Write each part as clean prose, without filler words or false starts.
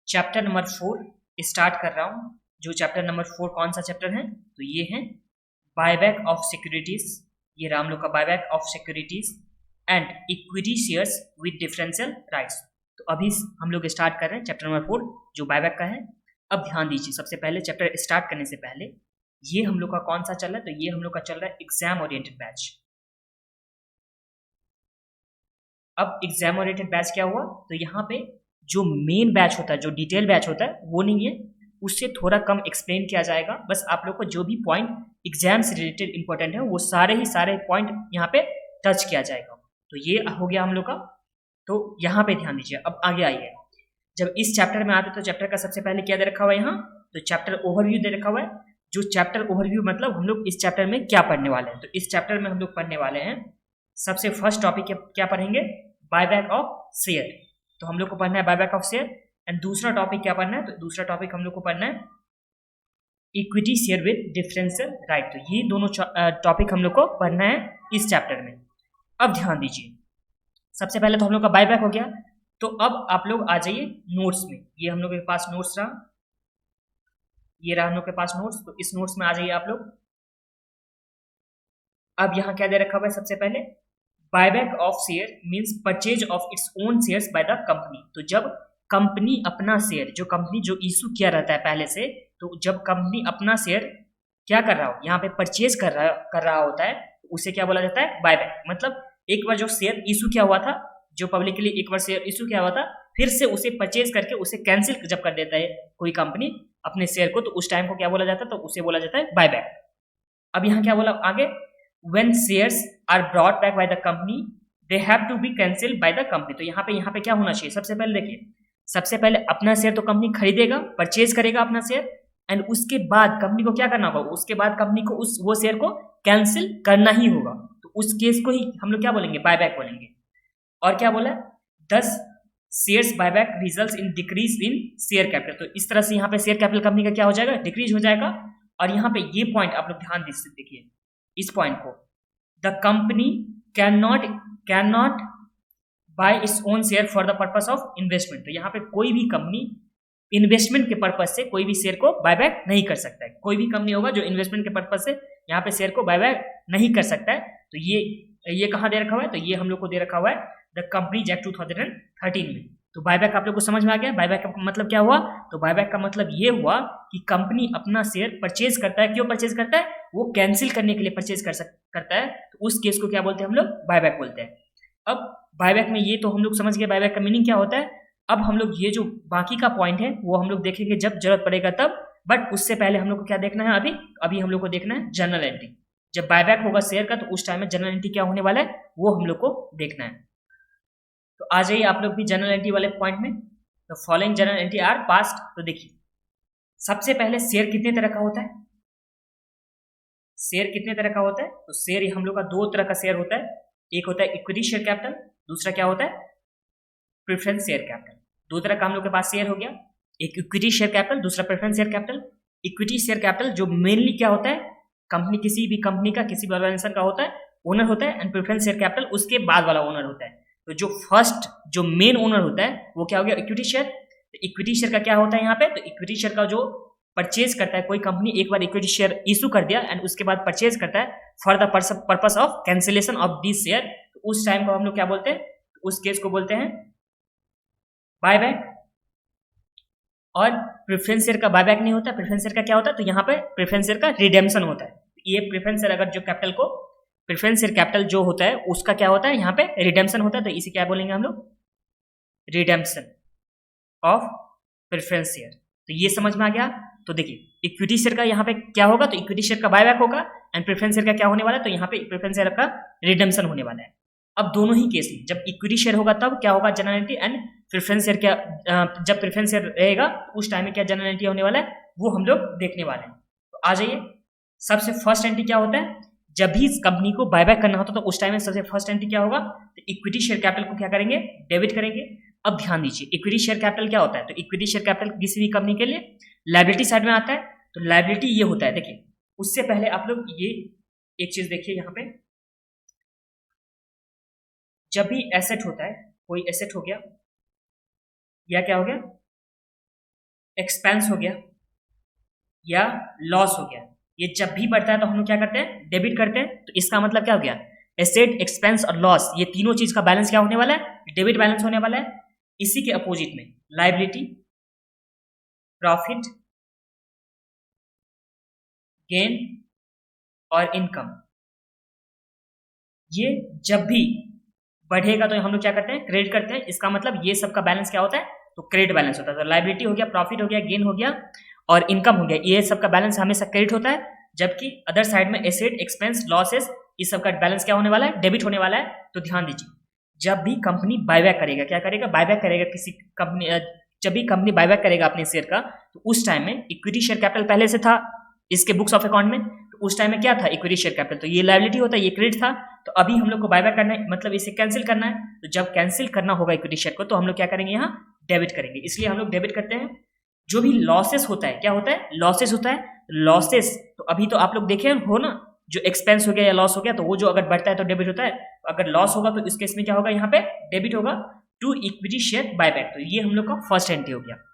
Chapter number 4 start कर रहा हूं। जो चैप्टर नंबर 4 कौन सा चैप्टर है? तो ये है बायबैक ऑफ सिक्योरिटीज। ये राम लोग का buyback of securities and equity shares with differential rights. तो अभी हम लोग स्टार्ट कर रहे हैं चैप्टर नंबर 4 जो बायबैक का है। अब ध्यान दीजिए, सबसे पहले चैप्टर स्टार्ट करने से पहले ये हम लोग का कौन सा चल रहा है? तो ये हम लोग का चल रहा है एग्जाम ओरिएंटेड बैच। अब एग्जाम ओरिएंटेड बैच क्या हुआ? तो यहाँ पे जो मेन बैच होता है, जो डिटेल बैच होता है, वो नहीं है, उससे थोड़ा कम एक्सप्लेन किया जाएगा। बस आप लोग को जो भी पॉइंट एग्जाम से रिलेटेड इंपॉर्टेंट है वो सारे पॉइंट यहाँ पे टच किया जाएगा। तो ये हो गया हम लोग का। तो यहाँ पे ध्यान दीजिए। अब आगे आइए, जब इस चैप्टर में आते तो चैप्टर का सबसे पहले क्या दे रखा हुआ है यहाँ? तो चैप्टर ओवरव्यू दे रखा हुआ है। जो चैप्टर ओवरव्यू मतलब हम लोग इस चैप्टर में क्या पढ़ने वाले हैं? तो इस चैप्टर में हम लोग पढ़ने वाले हैं, सबसे फर्स्ट टॉपिक क्या पढ़ेंगे? Buyback of share. तो हम लोग को पढ़ना है बायबैक ऑफ शेयर। एंड दूसरा टॉपिक क्या पढ़ना है? तो दूसरा टॉपिक हम लोग को पढ़ना है equity share with differential right. तो ये दोनों टॉपिक हम लोग को पढ़ना है इस चैप्टर में। अब ध्यान दीजिए, सबसे पहले तो हम लोग का बायबैक हो गया। तो अब आप लोग आ जाइए नोट्स में। ये हम लोग के पास नोट्स रहा, ये रहा हम लोग के पास नोट्स। तो इस नोट्स में आ जाइए आप लोग। अब यहाँ क्या दे रखा हुआ है? सबसे पहले buyback of share means purchase of its own shares by the company. तो जब कंपनी अपना शेयर, जो कंपनी जो इशू किया रहता है पहले से, तो जब कंपनी अपना शेयर क्या कर रहा हो, यहाँ पे परचेज कर रहा होता है, तो उसे क्या बोला जाता है? बायबैक। मतलब एक बार जो शेयर इशू किया हुआ था, जो पब्लिक के लिए एक बार शेयर इशू किया हुआ था, फिर से उसे परचेज करके उसे कैंसिल जब कर देता है कोई कंपनी अपने शेयर को, तो उस टाइम को क्या बोला जाता है? तो उसे बोला जाता है बायबैक। अब यहाँ क्या बोला आगे? when shares are brought back by the company they have to be cancelled by the company। तो यहाँ पे क्या होना चाहिए? सबसे पहले देखिए, सबसे पहले अपना शेयर तो कंपनी खरीदेगा, परचेज करेगा अपना शेयर, एंड उसके बाद कंपनी को क्या करना होगा? उसके बाद कंपनी को वो शेयर को कैंसिल करना ही होगा। तो उस केस को ही हम लोग क्या बोलेंगे? बायबैक बोलेंगे। और क्या बोला? 10 shares buyback results in decrease in share capital. तो इस तरह से यहाँ पे शेयर कैपिटल कंपनी का क्या हो जाएगा? डिक्रीज हो जाएगा। और यहाँ पे ये पॉइंट आप लोग ध्यान से देखिए, इस पॉइंट को, the company can not bye its own share for the purpose of investment. तो यहाँ पे कोई भी कंपनी इन्वेस्टमेंट के पर्पज से कोई भी शेयर को बायबैक नहीं कर सकता है। कोई भी कंपनी होगा जो इन्वेस्टमेंट के पर्पज से यहाँ पे शेयर को बायबैक नहीं कर सकता है। तो ये कहाँ दे रखा हुआ है? तो ये हम लोग को दे रखा हुआ है द कंपनीज एक्ट 2013 में। तो बायबैक आप लोग को समझ में आ गया? बायबैक का मतलब क्या हुआ? तो बायबैक का मतलब ये हुआ कि कंपनी अपना शेयर परचेज करता है। क्यों परचेज करता है? वो कैंसिल करने के लिए परचेज करता है। तो उस केस को क्या बोलते हैं हम लोग? बायबैक बोलते हैं। अब बायबैक में ये तो हम लोग समझ गए बायबैक का मीनिंग क्या होता है। अब हम लोग ये जो बाकी का पॉइंट है वो हम लोग देखेंगे जब जरूरत पड़ेगा तब। बट उससे पहले हम लोग को क्या देखना है? अभी हम लोग को देखना है जर्नल एंट्री। जब बायबैक होगा शेयर का, तो उस टाइम में जनरल एंट्री क्या होने वाला है वो हम लोग को देखना है। तो आ जाइए आप लोग भी जनरल एंट्री वाले पॉइंट में। तो following general entry are passed. तो देखिए, सबसे पहले शेयर कितने तरह का होता है? शेयर कितने तरह का होता है? तो शेयर हम लोग का दो तरह का शेयर होता है। एक होता है इक्विटी शेयर कैपिटल, दूसरा क्या होता है? Preference share capital. दो तरह का हम लोग के पास शेयर हो गया, एक इक्विटी शेयर कैपिटल, दूसरा preference share capital. Equity share capital जो मेनली क्या होता है? कंपनी, किसी भी कंपनी का, किसी भी ऑर्गेनाइजेशन का होता है, ओनर होता है। एंड प्रेफरेंस शेयर कैपिटल उसके बाद वाला ओनर होता है। तो जो फर्स्ट, जो मेन ओनर होता है वो क्या हो गया? Equity share. तो इक्विटी शेयर का क्या होता है यहाँ पे? तो इक्विटी शेयर का जो परचेज करता है कोई कंपनी, एक बार इक्विटी शेयर इशू कर दिया एंड उसके बाद परचेज करता है for the purpose of cancellation of this share, तो उस टाइम को हम लोग क्या बोलते हैं? उस केस को बोलते हैं बायबैक। और प्रेफरेंस शेयर का बायबैक नहीं होता। प्रेफरेंस शेयर का क्या होता है? तो यहाँ पे प्रेफरेंस शेयर का रिडेम्पशन होता है। ये प्रेफरेंस शेयर अगर जो कैपिटल को, प्रेफरेंस शेयर कैपिटल जो होता है उसका क्या होता है? यहाँ पे रिडेम्पशन होता है। तो इसे क्या बोलेंगे हम लोग? Redemption of preference share. तो ये समझ में आ गया? तो देखिए, इक्विटी शेयर का यहाँ पे क्या होगा? तो इक्विटी शेयर का बायबैक होगा। एंड प्रेफरेंस शेयर का क्या होने वाला है? तो यहाँ पे प्रेफरेंस शेयर का रिडेम्पशन होने वाला है। अब दोनों ही केस में जब इक्विटी शेयर होगा तब क्या होगा? General entry. And preference share क्या, जब प्रेफरेंस शेयर रहेगा उस टाइम में क्या जनरल एंट्री होने वाला है वो हम लोग देखने वाले हैं। तो आ जाइए, सबसे फर्स्ट एंट्री क्या होता है? जब भी कंपनी को बायबैक करना होता है तो उस टाइम में सबसे फर्स्ट एंट्री क्या होगा? तो इक्विटी शेयर कैपिटल को क्या करेंगे? डेबिट करेंगे। अब ध्यान दीजिए, इक्विटी शेयर कैपिटल क्या होता है? तो इक्विटी शेयर कैपिटल किसी भी कंपनी के लिए लायबिलिटी साइड में आता है। तो लायबिलिटी ये होता है, देखिए उससे पहले आप लोग ये एक चीज देखिए, यहाँ पे जब भी एसेट होता है, कोई एसेट हो गया या क्या हो गया? एक्सपेंस हो गया या लॉस हो गया, ये जब भी बढ़ता है तो हम लोग क्या करते हैं, डेबिट करते हैं। तो इसका मतलब क्या हो गया, एसेट, एक्सपेंस और लॉस, ये तीनों चीज का बैलेंस क्या होने वाला है, डेबिट बैलेंस होने वाला है। इसी के अपोजिट में लायबिलिटी, प्रॉफिट, गेन और इनकम, ये जब भी बढ़ेगा तो हम लोग क्या करते हैं, क्रेडिट करते हैं। इसका मतलब ये सबका बैलेंस क्या होता है, तो क्रेडिट बैलेंस होता है। तो लायबिलिटी हो गया, प्रॉफिट हो गया, गेन हो गया और इनकम हो गया, ये सबका बैलेंस हमेशा क्रेडिट होता है। जबकि अदर साइड में एसेट, एक्सपेंस, लॉसेस, इस सबका बैलेंस क्या होने वाला है, डेबिट होने वाला है। तो ध्यान दीजिए, जब भी कंपनी बायबैक करेगा, क्या करेगा, बायबैक करेगा किसी कंपनी, जब भी कंपनी बायबैक करेगा अपने शेयर का, तो उस टाइम में इक्विटी शेयर कैपिटल पहले से था इसके बुक्स ऑफ अकाउंट में, तो उस टाइम में क्या था, इक्विटी शेयर कैपिटल, तो ये लायबिलिटी होता है, ये क्रेडिट था। तो अभी हम लोग को बायबैक करना है, मतलब इसे कैंसिल करना है। तो जब कैंसिल करना होगा इक्विटी शेयर को, तो हम लोग क्या करेंगे, यहाँ डेबिट करेंगे। इसलिए हम लोग डेबिट करते हैं। जो भी लॉसेस होता है, क्या होता है, लॉसेस होता है। लॉसेस तो अभी तो आप लोग देखे हो ना, जो एक्सपेंस हो गया या लॉस हो गया, तो वो जो अगर बढ़ता है तो डेबिट होता है, तो अगर लॉस होगा तो इस केस में क्या होगा, यहाँ पे डेबिट होगा टू इक्विटी शेयर बायबैक। तो ये हम लोग का फर्स्ट एंट्री हो गया।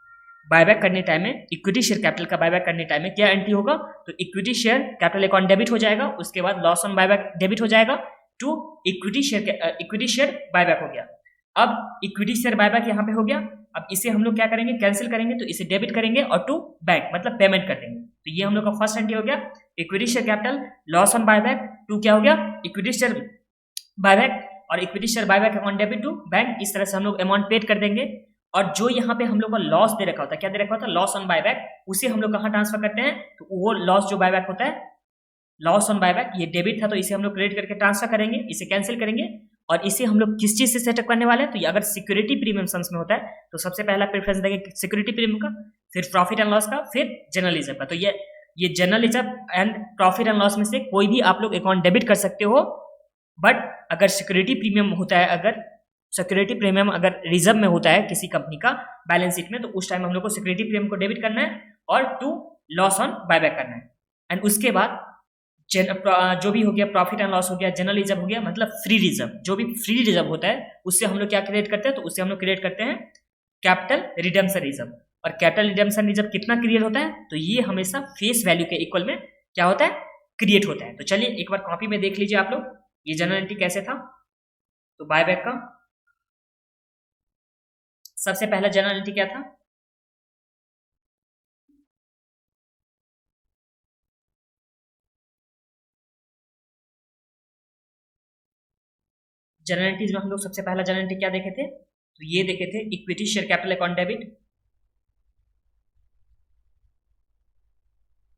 बायबैक करने टाइम में, इक्विटी शेयर कैपिटल का बायबैक करने टाइम में क्या एंट्री होगा, तो equity share capital account debit हो जाएगा, उसके बाद लॉस ऑन बायबैक डेबिट हो जाएगा टू इक्विटी शेयर बायबैक हो गया। अब इक्विटी शेयर बायबैक यहाँ पे हो गया। अब इसे हम लोग क्या करेंगे, कैंसिल करेंगे, तो इसे डेबिट करेंगे और टू बैंक मतलब पेमेंट कर देंगे। तो ये हम लोग का फर्स्ट एंट्री हो गया, equity share capital, loss on buyback, to क्या हो गया, इक्विटी शेयर बायबैक और equity share buyback account debit to bank. इस तरह से हम लोग अमाउंट पेड कर देंगे। और जो यहाँ पे हम लोग का लॉस दे रखा होता है, क्या दे रखा होता है, लॉस ऑन बायबैक, उसे हम लोग कहाँ ट्रांसफर करते हैं, तो वो लॉस जो बायबैक होता है, लॉस ऑन बायबैक, ये डेबिट था तो इसे हम लोग क्रेडिट करके ट्रांसफर करेंगे, इसे कैंसिल करेंगे। और इसे हम लोग किस चीज से सेटअप करने वाले हैं, तो ये अगर सिक्योरिटी प्रीमियम सम्स में होता है तो सबसे पहला प्रेफरेंस देंगे सिक्योरिटी प्रीमियम का, फिर प्रॉफिट एंड लॉस का, फिर जनरल रिजर्व का। तो ये general reserve and profit and loss में से कोई भी आप लोग अकाउंट डेबिट कर सकते हो। बट अगर सिक्योरिटी प्रीमियम होता है, अगर सिक्योरिटी प्रीमियम अगर रिजर्व में होता है किसी कंपनी का बैलेंस शीट में, तो उस टाइम हम लोग को सिक्योरिटी प्रीमियम को डेबिट करना है और टू लॉस ऑन बायबैक करना है। एंड उसके बाद जो भी हो गया, प्रॉफिट एंड लॉस हो गया, जनरल रिजर्व हो गया, मतलब फ्री रिजर्व, जो भी फ्री रिजर्व होता है उससे हम लोग क्या क्रिएट करते हैं, तो उससे हम लोग क्रिएट करते हैं कैपिटल रिडेम्पशन रिजर्व। और कैपिटल रिडेम्पशन रिजर्व कितना क्रिएट होता है, तो ये हमेशा फेस वैल्यू के इक्वल में क्या होता है, क्रिएट होता है। तो चलिए एक बार कॉपी में देख लीजिए आप लोग, ये जनरल एंट्री कैसे था। तो बायबैक का सबसे पहला जनरल एंट्री क्या था, जनरल एंट्रीज में हम लोग सबसे पहला जनरल एंट्री क्या देखे थे, तो ये देखे थे equity share capital account debit.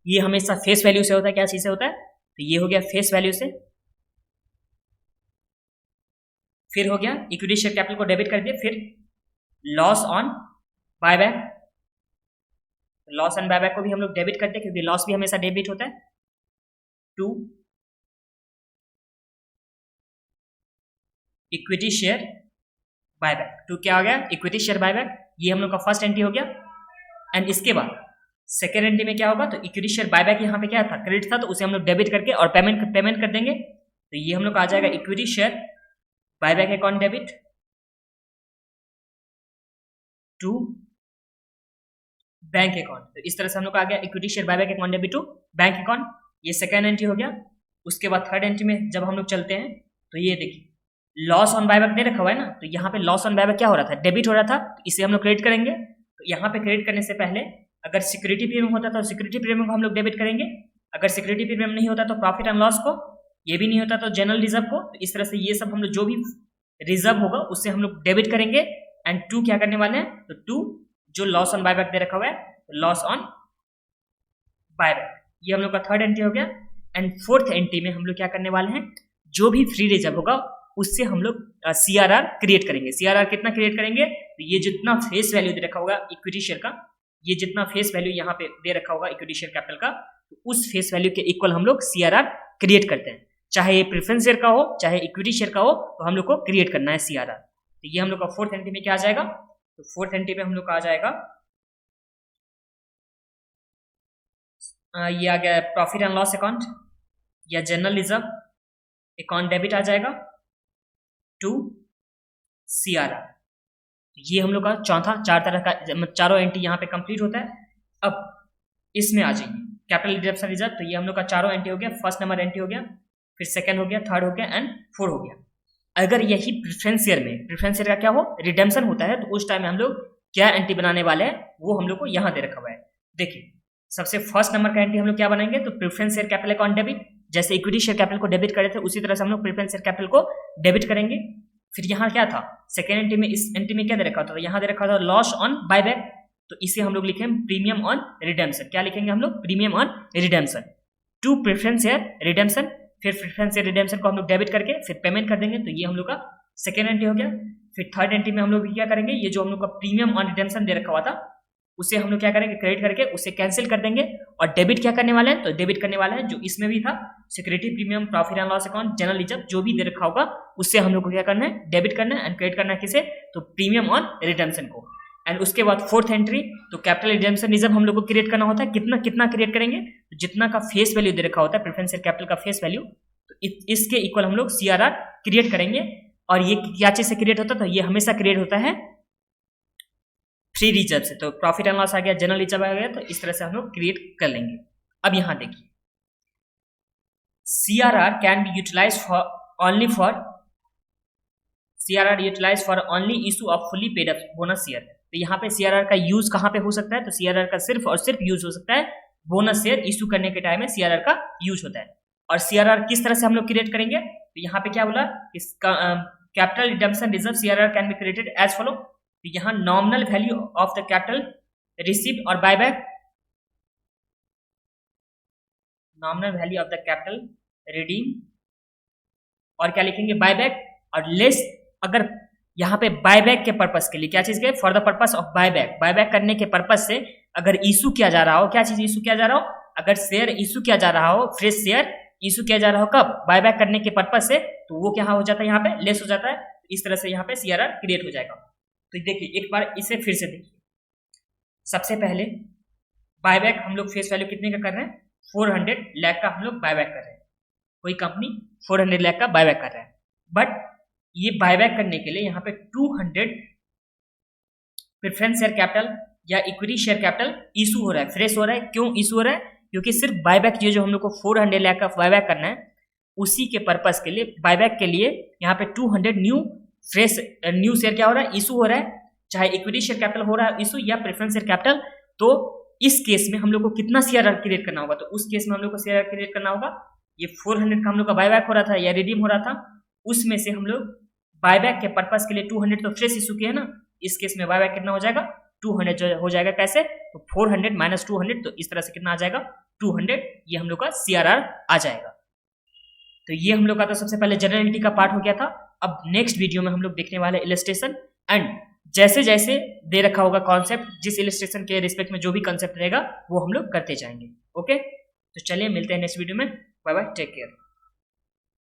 ये हमेशा फेस वैल्यू से होता है, क्या चीज से होता है, तो ये हो गया फेस वैल्यू से। फिर हो गया इक्विटी शेयर कैपिटल को डेबिट कर दिया, फिर loss on buyback, loss on buyback को भी हम लोग डेबिट करते हैं क्योंकि लॉस भी हमेशा डेबिट होता है, to equity share buyback. To क्या हो गया, इक्विटी शेयर बायबैक, ये हम लोग का फर्स्ट एंट्री हो गया। एंड इसके बाद सेकेंड एंट्री में क्या होगा, तो इक्विटी शेयर बायबैक यहाँ पे क्या था, क्रेडिट था, तो उसे हम लोग डेबिट करके और पेमेंट कर देंगे। तो ये हम लोग का आ जाएगा equity share buyback account debit to bank account. तो इस तरह से हम लोग का आ गया equity share buyback account debit to bank account, ये सेकेंड एंट्री हो गया। उसके बाद थर्ड एंट्री में जब हम लोग चलते हैं, तो ये देखिए लॉस ऑन बायबैक दे रखा हुआ है ना, तो यहाँ पे लॉस ऑन बायबैक क्या हो रहा था, डेबिट हो रहा था, तो इसे हम लोग क्रेडिट करेंगे। तो यहाँ पे क्रेडिट करने से पहले अगर सिक्योरिटी प्रीमियम होता तो सिक्योरिटी प्रीमियम को हम लोग डेबिट करेंगे, अगर सिक्योरिटी प्रीमियम नहीं होता तो प्रॉफिट एंड लॉस को, ये भी नहीं होता तो जनरल रिजर्व को। तो इस तरह से ये सब हम लोग जो भी रिजर्व होगा उससे हम लोग डेबिट करेंगे। एंड टू क्या करने वाले हैं, तो टू जो लॉस ऑन बायबैक दे रखा हुआ है, लॉस ऑन बायबैक, ये हम लोग का थर्ड एंट्री हो गया। एंड फोर्थ एंट्री में हम लोग क्या करने वाले हैं, जो भी फ्री रिजर्व होगा उससे हम लोग सीआरआर क्रिएट करेंगे। सीआरआर कितना क्रिएट करेंगे, तो ये जितना फेस वैल्यू दे रखा होगा इक्विटी शेयर का, ये जितना फेस वैल्यू यहाँ पे दे रखा होगा इक्विटी शेयर कैपिटल का, तो उस फेस वैल्यू के इक्वल हम लोग सीआरआर क्रिएट करते हैं। चाहे ये प्रेफरेंस शेयर का हो चाहे इक्विटी शेयर का हो, तो हम लोग को क्रिएट करना है सीआरआर। तो ये हम लोग का फोर्थ एंट्री में क्या आ जाएगा, तो फोर्थ एंट्री में हम लोग का आ जाएगा ये आ गया प्रॉफिट एंड लॉस अकाउंट या जनरल रिजर्व अकाउंट डेबिट आ जाएगा टू सीआरआर। ये हम लोग का चौथा, 4 तरह का चारों एंट्री यहाँ पे कंप्लीट होता है। अब इसमें आ जाइए कैपिटल रिडम्पशन रिजर्व, तो ये हम लोग का चारों एंट्री हो गया। फर्स्ट नंबर एंट्री हो गया, फिर सेकंड हो गया, थर्ड हो गया एंड फोर्थ हो गया। अगर यही प्रेफरेंस शेयर में, प्रेफरेंस शेयर का क्या हो, रिडम्पशन होता है, तो उस टाइम में हम लोग क्या एंट्री बनाने वाले हैं वो हम लोग को यहाँ दे रखा हुआ है। देखिए सबसे फर्स्ट नंबर का एंट्री हम लोग क्या बनाएंगे, तो preference share capital account debit, जैसे इक्विटी शेयर कैपिटल को डेबिट करे थे उसी तरह से हम लोग प्रेफरेंस शेयर कैपिटल को डेबिट करेंगे। फिर यहाँ क्या था, सेकेंड एंट्री में, इस एंट्री में क्या दे रखा था, यहाँ दे रखा था लॉस ऑन बायबैक, तो इसे हम लोग लिखेंगे प्रीमियम ऑन रिडेम्पशन। क्या लिखेंगे हम लोग, premium on redemption to preference share redemption. फिर प्रेफरेंस शेयर रिडेम्पशन को हम लोग डेबिट करके फिर पेमेंट कर देंगे, तो ये हम लोग का सेकेंड एंट्री हो गया। फिर थर्ड एंट्री में हम लोग क्या करेंगे, ये जो हम लोग का प्रीमियम ऑन रिडेम्पशन दे रखा हुआ था उसे हम लोग क्या करेंगे, क्रेडिट करके उसे कैंसिल कर देंगे। और डेबिट क्या करने वाले हैं, तो डेबिट करने वाले हैं जो इसमें भी था, security premium, profit and loss account, general reserve, जो भी दे रखा होगा उससे हम लोग को क्या करना है, डेबिट करना है एंड क्रेडिट करना है किसे, तो प्रीमियम ऑन रिडेम्पशन को। एंड उसके बाद फोर्थ एंट्री, तो कैपिटल रिडेम्पशन रिजर्व हम लोग को क्रिएट करना होता है। कितना कितना क्रिएट करेंगे, तो जितना का फेस वैल्यू दे रखा होता है प्रेफरेंस शेयर कैपिटल का फेस वैल्यू, तो इसके इक्वल हम लोग CRR क्रिएट करेंगे। और ये क्या चीज से क्रिएट होता है, तो ये हमेशा क्रिएट होता है फ्री रिजर्व से। तो प्रॉफिट एंड लॉस आ गया, जनरल रिजर्व आ गया, तो इस तरह से हम लोग क्रिएट कर लेंगे। अब यहां देखिए CRR can be utilise for only issue of fully paid up bonus share. तो यहाँ पे CRR का यूज कहां पे हो सकता है, तो CRR का सिर्फ और सिर्फ यूज हो सकता है बोनस शेयर इशू करने के टाइम में CRR का यूज होता है। और CRR किस तरह से हम लोग क्रिएट करेंगे, तो यहाँ पे क्या बोला, capital redemption reserve CRR can be created as follow. तो यहाँ nominal value of the capital received और buyback, nominal value of the capital redeem, और क्या लिखेंगे, बायबैक, और लेस, अगर यहाँ पे बायबैक के पर्पस के लिए क्या चीज के, for the purpose of buyback, buyback करने के पर्पस से अगर इशू किया जा रहा हो, क्या चीज इशू किया जा रहा हो, अगर शेयर इशू किया जा रहा हो, फ्रेश शेयर इशू किया जा रहा हो, कब, बायबैक करने के पर्पस से, तो वो क्या हो जाता है, यहाँ पे लेस हो जाता है। इस तरह से यहाँ पे CRR क्रिएट हो जाएगा। तो देखिए एक बार इसे फिर से देखिए, सबसे पहले बायबैक हम लोग फेस वैल्यू कितने का कर रहे हैं, 400 लाख का हम लोग बायबैक कर रहे हैं। कोई कंपनी 400 लाख का बायबैक कर रहा है, बट ये बायबैक करने के लिए यहाँ पे 200 प्रेफरेंस शेयर कैपिटल या इक्विटी शेयर कैपिटल इशू हो रहा है, फ्रेश हो रहा है। क्यों इशू हो रहा है, क्योंकि सिर्फ बायबैक ये जो हम लोग को 400 लाख का बायबैक करना है, उसी के पर्पस के लिए, बायबैक के लिए यहाँ पे 200 न्यू शेयर क्या हो रहा है, इशू हो रहा है, चाहे इक्विटी शेयर कैपिटल हो रहा है इशू या प्रेफरेंस शेयर कैपिटल। तो इस केस में हम लोग को कितना CRR क्रिएट करना होगा, तो उस केस में हम लोग को CRR क्रिएट करना होगा, ये 400 का हम लोग का बायबैक हो रहा था या रिडीम हो रहा था, उसमें से हम लोग बायबैक के पर्पस के लिए 200 तो फ्रेश इशू किया है ना, इस केस में बायबैक कितना हो जाएगा, 200 जो हो जाएगा, कैसे, तो 400 माइनस 200, तो इस तरह से कितना आ जाएगा, 200, ये हम लोग का CRR आ जाएगा। तो ये हम लोग का तो सबसे पहले जनरल एंट्री का पार्ट हो गया था। अब नेक्स्ट वीडियो में हम लोग देखने वाले इलस्ट्रेशन, एंड जैसे जैसे दे रखा होगा कॉन्सेप्ट, जिस इलस्ट्रेशन के रिस्पेक्ट में जो भी कॉन्सेप्ट रहेगा वो हम लोग करते जाएंगे। ओके, तो चलिए मिलते हैं नेक्स्ट वीडियो में, बाय बाय, टेक केयर।